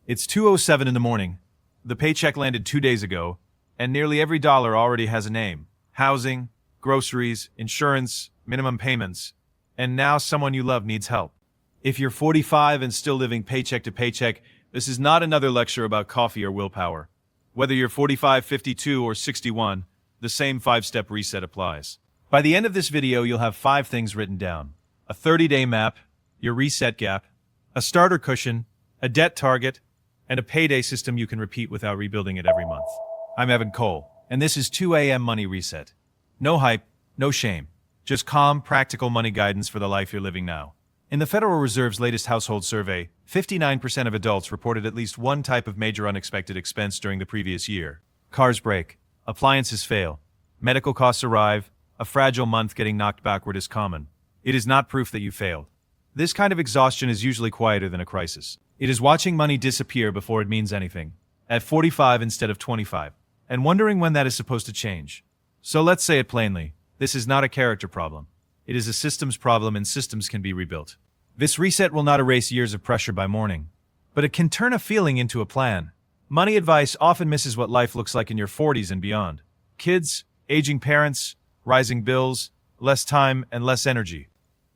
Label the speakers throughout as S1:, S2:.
S1: It's 2:07 in the morning. The paycheck landed 2 days ago, and nearly every dollar already has a name. Housing, groceries, insurance, minimum payments, and now someone you love needs help. If you're 45 and still living paycheck to paycheck, this is not another lecture about coffee or willpower. Whether you're 45, 52, or 61, the same 5-step reset applies. By the end of this video, you'll have 5 things written down: a 30-day map, your reset gap, a starter cushion, a debt target, and a payday system you can repeat without rebuilding it every month. I'm Evan Cole, and this is 2 a.m. Money Reset. No hype, no shame. Just calm, practical money guidance for the life you're living now. In the Federal Reserve's latest household survey, 59% of adults reported at least one type of major unexpected expense during the previous year. Cars break, appliances fail, medical costs arrive, a fragile month getting knocked backward is common. It is not proof that you failed. This kind of exhaustion is usually quieter than a crisis. It is watching money disappear before it means anything, at 45 instead of 25, and wondering when that is supposed to change. So let's say it plainly, this is not a character problem. It is a systems problem, and systems can be rebuilt. This reset will not erase years of pressure by morning, but it can turn a feeling into a plan. Money advice often misses what life looks like in your 40s and beyond. Kids, aging parents, rising bills, less time, and less energy.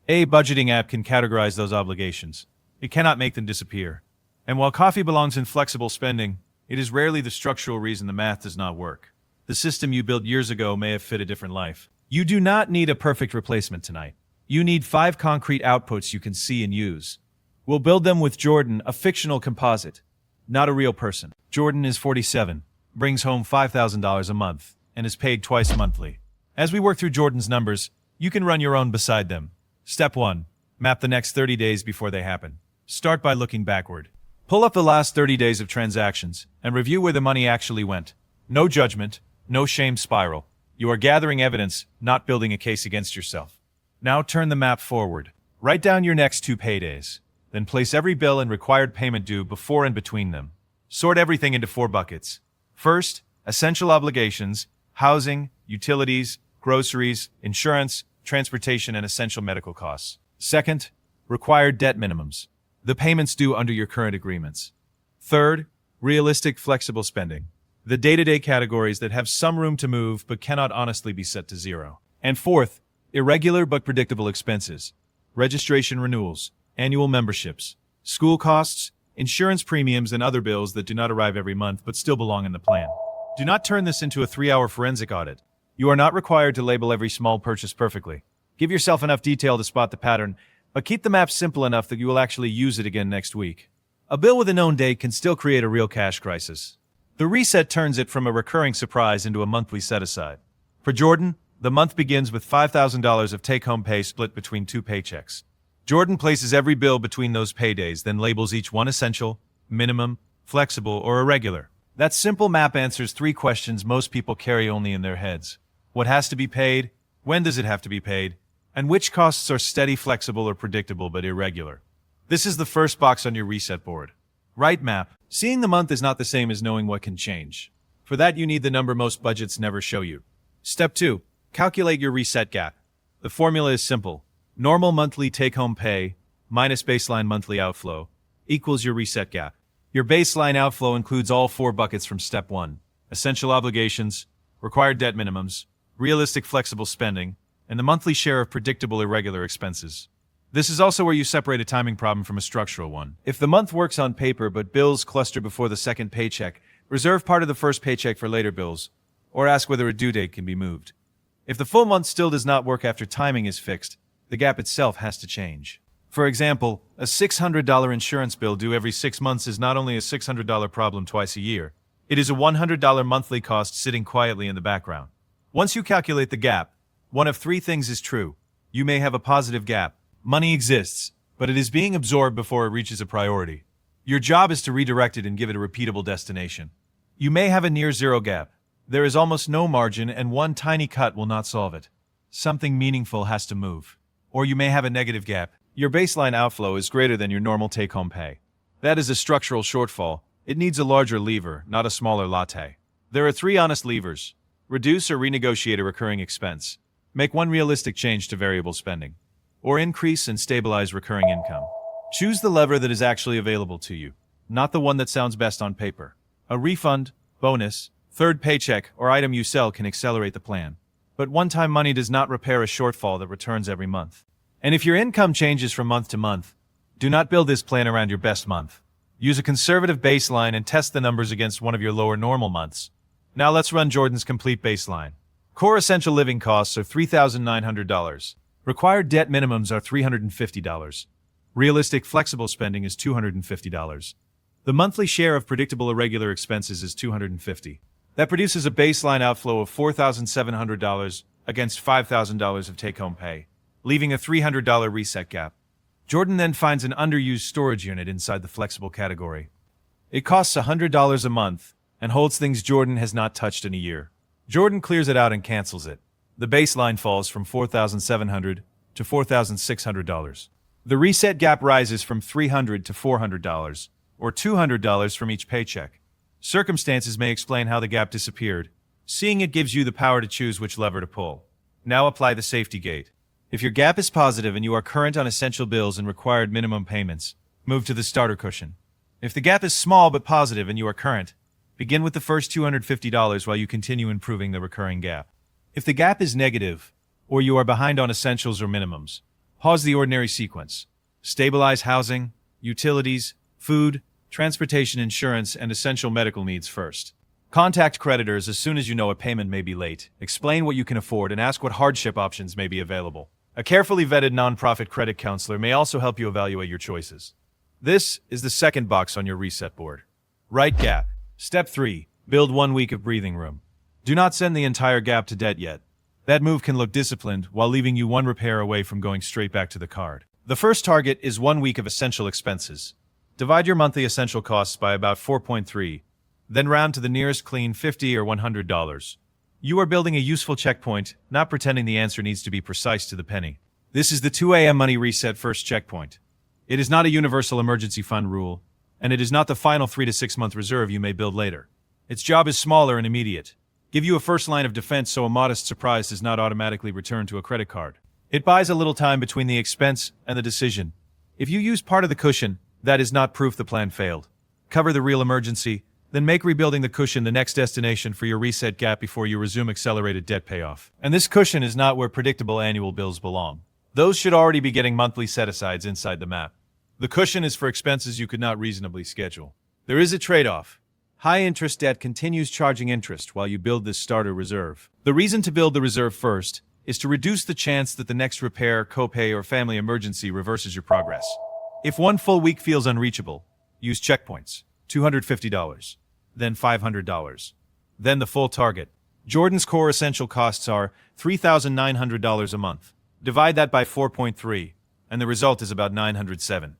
S1: A budgeting app can categorize those obligations. It cannot make them disappear. And while coffee belongs in flexible spending, it is rarely the structural reason the math does not work. The system you built years ago may have fit a different life. You do not need a perfect replacement tonight. You need 5 concrete outputs you can see and use. We'll build them with Jordan, a fictional composite, not a real person. Jordan is 47, brings home $5,000 a month, and is paid twice monthly. As we work through Jordan's numbers, you can run your own beside them. Step 1. Map the next 30 days before they happen. Start by looking backward. Pull up the last 30 days of transactions and review where the money actually went. No judgment, no shame spiral. You are gathering evidence, not building a case against yourself. Now turn the map forward. Write down your next 2 paydays. Then place every bill and required payment due before and between them. Sort everything into 4 buckets. First, essential obligations, housing, utilities, groceries, insurance, transportation, and essential medical costs. Second, required debt minimums, the payments due under your current agreements. Third, realistic flexible spending, the day-to-day categories that have some room to move but cannot honestly be set to 0. And fourth, irregular but predictable expenses, registration renewals, annual memberships, school costs, insurance premiums, and other bills that do not arrive every month but still belong in the plan. Do not turn this into a 3-hour forensic audit. You are not required to label every small purchase perfectly. Give yourself enough detail to spot the pattern, but keep the map simple enough that you will actually use it again next week. A bill with a known date can still create a real cash crisis. The reset turns it from a recurring surprise into a monthly set-aside. For Jordan, the month begins with $5,000 of take-home pay split between 2 paychecks. Jordan places every bill between those paydays, then labels each one essential, minimum, flexible, or irregular. That simple map answers 3 questions most people carry only in their heads. What has to be paid? When does it have to be paid? And which costs are steady, flexible, or predictable but irregular? This is the first box on your reset board. Right map. Seeing the month is not the same as knowing what can change. For that, you need the number most budgets never show you. Step 2. Calculate your reset gap. The formula is simple. Normal monthly take-home pay minus baseline monthly outflow equals your reset gap. Your baseline outflow includes all 4 buckets from Step 1. Essential obligations, required debt minimums, realistic flexible spending, and the monthly share of predictable irregular expenses. This is also where you separate a timing problem from a structural one. If the month works on paper but bills cluster before the second paycheck, reserve part of the first paycheck for later bills, or ask whether a due date can be moved. If the full month still does not work after timing is fixed, the gap itself has to change. For example, a $600 insurance bill due every 6 months is not only a $600 problem twice a year, it is a $100 monthly cost sitting quietly in the background. Once you calculate the gap, one of 3 things is true. You may have a positive gap. Money exists, but it is being absorbed before it reaches a priority. Your job is to redirect it and give it a repeatable destination. You may have a near-zero gap. There is almost no margin, and one tiny cut will not solve it. Something meaningful has to move. Or you may have a negative gap. Your baseline outflow is greater than your normal take-home pay. That is a structural shortfall. It needs a larger lever, not a smaller latte. There are 3 honest levers. Reduce or renegotiate a recurring expense. Make one realistic change to variable spending. Or increase and stabilize recurring income. Choose the lever that is actually available to you. not the one that sounds best on paper. A refund, bonus, third paycheck, or item you sell can accelerate the plan. But one-time money does not repair a shortfall that returns every month. And if your income changes from month to month, do not build this plan around your best month. Use a conservative baseline and test the numbers against one of your lower normal months. Now let's run Jordan's complete baseline. Core essential living costs are $3,900. Required debt minimums are $350. Realistic flexible spending is $250. The monthly share of predictable irregular expenses is $250. That produces a baseline outflow of $4,700 against $5,000 of take-home pay, leaving a $300 reset gap. Jordan then finds an underused storage unit inside the flexible category. It costs $100 a month and holds things Jordan has not touched in a year. Jordan clears it out and cancels it. The baseline falls from $4,700 to $4,600. The reset gap rises from $300 to $400, or $200 from each paycheck. Circumstances may explain how the gap disappeared. Seeing it gives you the power to choose which lever to pull. Now apply the safety gate. If your gap is positive and you are current on essential bills and required minimum payments, move to the starter cushion. If the gap is small but positive and you are current, begin with the first $250 while you continue improving the recurring gap. If the gap is negative, or you are behind on essentials or minimums, pause the ordinary sequence. Stabilize housing, utilities, food, transportation, insurance, and essential medical needs first. Contact creditors as soon as you know a payment may be late. Explain what you can afford and ask what hardship options may be available. A carefully vetted nonprofit credit counselor may also help you evaluate your choices. This is the second box on your reset board. Right gap. Step 3. Build 1 week of breathing room. Do not send the entire gap to debt yet. That move can look disciplined while leaving you one repair away from going straight back to the card. The first target is 1 week of essential expenses. Divide your monthly essential costs by about 4.3, then round to the nearest clean $50 or $100. You are building a useful checkpoint, not pretending the answer needs to be precise to the penny. This is the 2 a.m. money reset first checkpoint. It is not a universal emergency fund rule, and it is not the final 3 to 6 month reserve you may build later. Its job is smaller and immediate. Give you a first line of defense so a modest surprise does not automatically return to a credit card. It buys a little time between the expense and the decision. If you use part of the cushion, that is not proof the plan failed. Cover the real emergency, then make rebuilding the cushion the next destination for your reset gap before you resume accelerated debt payoff. And this cushion is not where predictable annual bills belong. Those should already be getting monthly set-asides inside the map. The cushion is for expenses you could not reasonably schedule. There is a trade-off. High-interest debt continues charging interest while you build this starter reserve. The reason to build the reserve first is to reduce the chance that the next repair, copay, or family emergency reverses your progress. If 1 full week feels unreachable, use checkpoints. $250, then $500, then the full target. Jordan's core essential costs are $3,900 a month. Divide that by 4.3, and the result is about $907.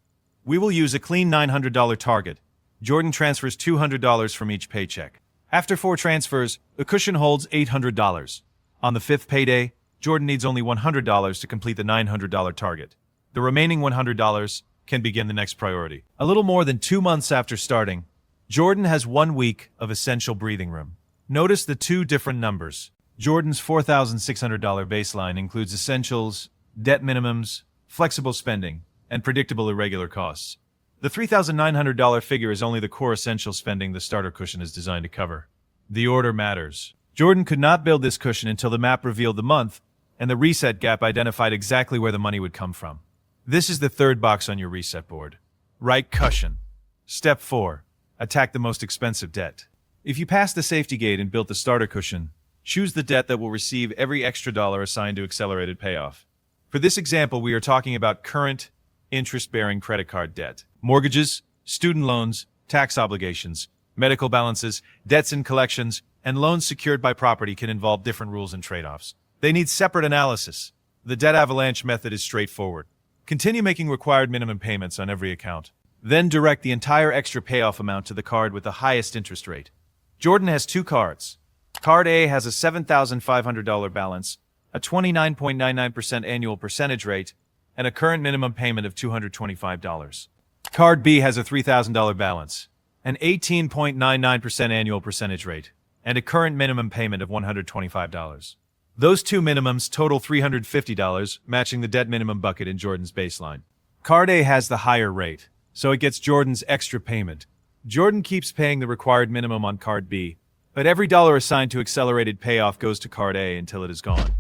S1: We will use a clean $900 target. Jordan transfers $200 from each paycheck. After 4 transfers, the cushion holds $800. On the 5th payday, Jordan needs only $100 to complete the $900 target. The remaining $100 can begin the next priority. A little more than 2 months after starting, Jordan has 1 week of essential breathing room. Notice the 2 different numbers. Jordan's $4,600 baseline includes essentials, debt minimums, flexible spending, and predictable irregular costs. The $3,900 figure is only the core essential spending the starter cushion is designed to cover. The order matters. Jordan could not build this cushion until the map revealed the month, and the reset gap identified exactly where the money would come from. This is the third box on your reset board. Right cushion. Step 4. Attack the most expensive debt. If you passed the safety gate and built the starter cushion, choose the debt that will receive every extra dollar assigned to accelerated payoff. For this example, we are talking about current, interest-bearing credit card debt. Mortgages, student loans, tax obligations, medical balances, debts and collections, and loans secured by property can involve different rules and trade-offs. They need separate analysis. The debt avalanche method is straightforward. Continue making required minimum payments on every account. Then direct the entire extra payoff amount to the card with the highest interest rate. Jordan has 2 cards. Card A has a $7,500 balance, a 29.99% annual percentage rate, and a current minimum payment of $225. Card B has a $3,000 balance, an 18.99% annual percentage rate, and a current minimum payment of $125. Those 2 minimums total $350, matching the debt minimum bucket in Jordan's baseline. Card A has the higher rate, so it gets Jordan's extra payment, Jordan keeps paying the required minimum on Card B, but every dollar assigned to accelerated payoff goes to Card A until it is gone.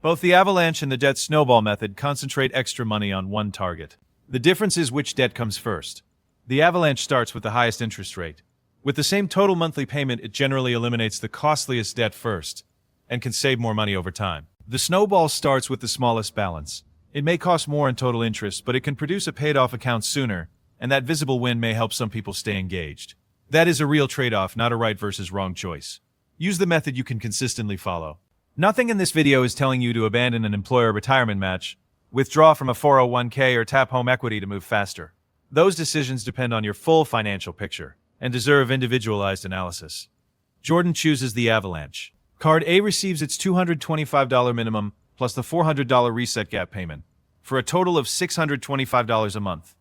S1: Both the avalanche and the debt snowball method concentrate extra money on one target. The difference is which debt comes first. The avalanche starts with the highest interest rate. With the same total monthly payment, it generally eliminates the costliest debt first and can save more money over time. The snowball starts with the smallest balance. It may cost more in total interest, but it can produce a paid-off account sooner, and that visible win may help some people stay engaged. That is a real trade-off, not a right versus wrong choice. Use the method you can consistently follow. Nothing in this video is telling you to abandon an employer retirement match, withdraw from a 401k, or tap home equity to move faster. Those decisions depend on your full financial picture and deserve individualized analysis. Jordan chooses the avalanche. Card A receives its $225 minimum plus the $400 reset gap payment, for a total of $625 a month.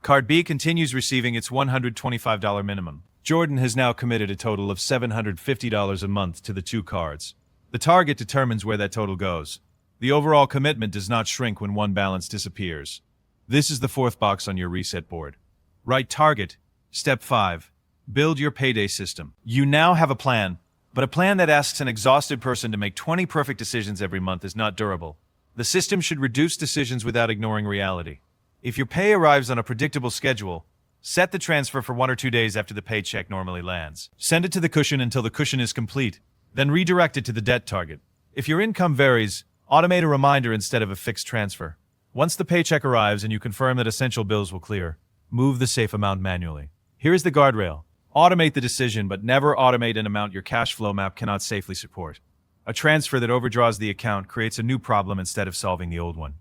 S1: Card B continues receiving its $125 minimum. Jordan has now committed a total of $750 a month to the two cards. The target determines where that total goes. The overall commitment does not shrink when one balance disappears. This is the fourth box on your reset board. Write target. Step 5. Build your payday system. You now have a plan, but a plan that asks an exhausted person to make 20 perfect decisions every month is not durable. The system should reduce decisions without ignoring reality. If your pay arrives on a predictable schedule, set the transfer for 1 or 2 days after the paycheck normally lands. Send it to the cushion until the cushion is complete, then redirect it to the debt target. If your income varies, automate a reminder instead of a fixed transfer. Once the paycheck arrives and you confirm that essential bills will clear, move the safe amount manually. Here is the guardrail. Automate the decision, but never automate an amount your cash flow map cannot safely support. A transfer that overdraws the account creates a new problem instead of solving the old one.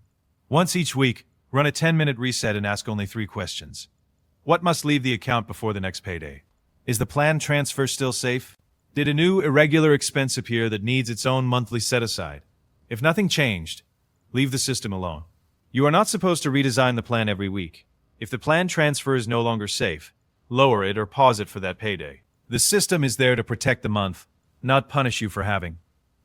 S1: Once each week, run a 10-minute reset and ask only 3 questions. What must leave the account before the next payday? Is the planned transfer still safe? Did a new irregular expense appear that needs its own monthly set-aside? If nothing changed, leave the system alone. You are not supposed to redesign the plan every week. If the planned transfer is no longer safe, lower it or pause it for that payday. The system is there to protect the month, not punish you for having.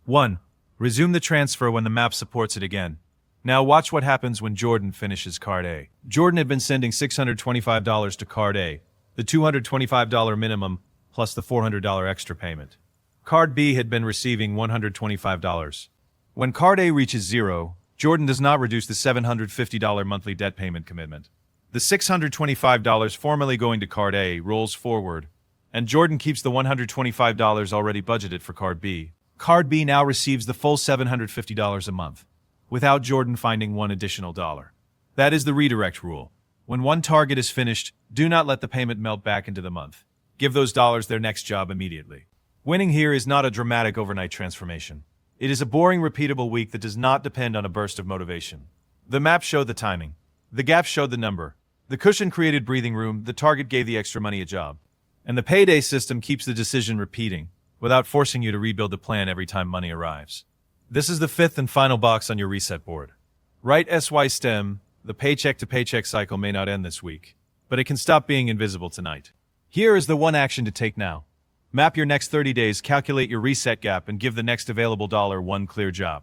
S1: 1. Resume the transfer when the map supports it again. Now watch what happens when Jordan finishes Card A. Jordan had been sending $625 to Card A, the $225 minimum plus the $400 extra payment. Card B had been receiving $125. When Card A reaches 0, Jordan does not reduce the $750 monthly debt payment commitment. The $625 formerly going to Card A rolls forward, and Jordan keeps the $125 already budgeted for Card B. Card B now receives the full $750 a month, without Jordan finding one additional dollar. That is the redirect rule. When one target is finished, do not let the payment melt back into the month. Give those dollars their next job immediately. Winning here is not a dramatic overnight transformation. It is a boring, repeatable week that does not depend on a burst of motivation. The map showed the timing. The gap showed the number. The cushion created breathing room, the target gave the extra money a job. And the payday system keeps the decision repeating, without forcing you to rebuild the plan every time money arrives. This is the 5th and final box on your reset board. Write SY STEM. The paycheck to paycheck cycle may not end this week, but it can stop being invisible tonight. Here is the one action to take now. Map your next 30 days, calculate your reset gap, and give the next available dollar one clear job.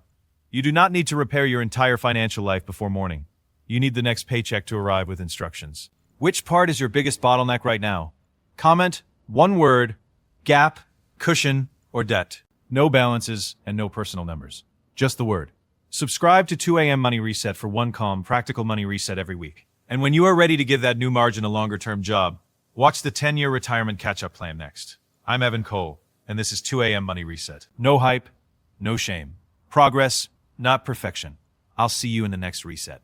S1: You do not need to repair your entire financial life before morning. You need the next paycheck to arrive with instructions. Which part is your biggest bottleneck right now? Comment, one word, gap, cushion, or debt. No balances and no personal numbers. Just the word. Subscribe to 2 a.m. Money Reset for one calm, practical money reset every week. And when you are ready to give that new margin a longer-term job, watch the 10-year retirement catch-up plan next. I'm Evan Cole, and this is 2 a.m. Money Reset. No hype, no shame. Progress, not perfection. I'll see you in the next reset.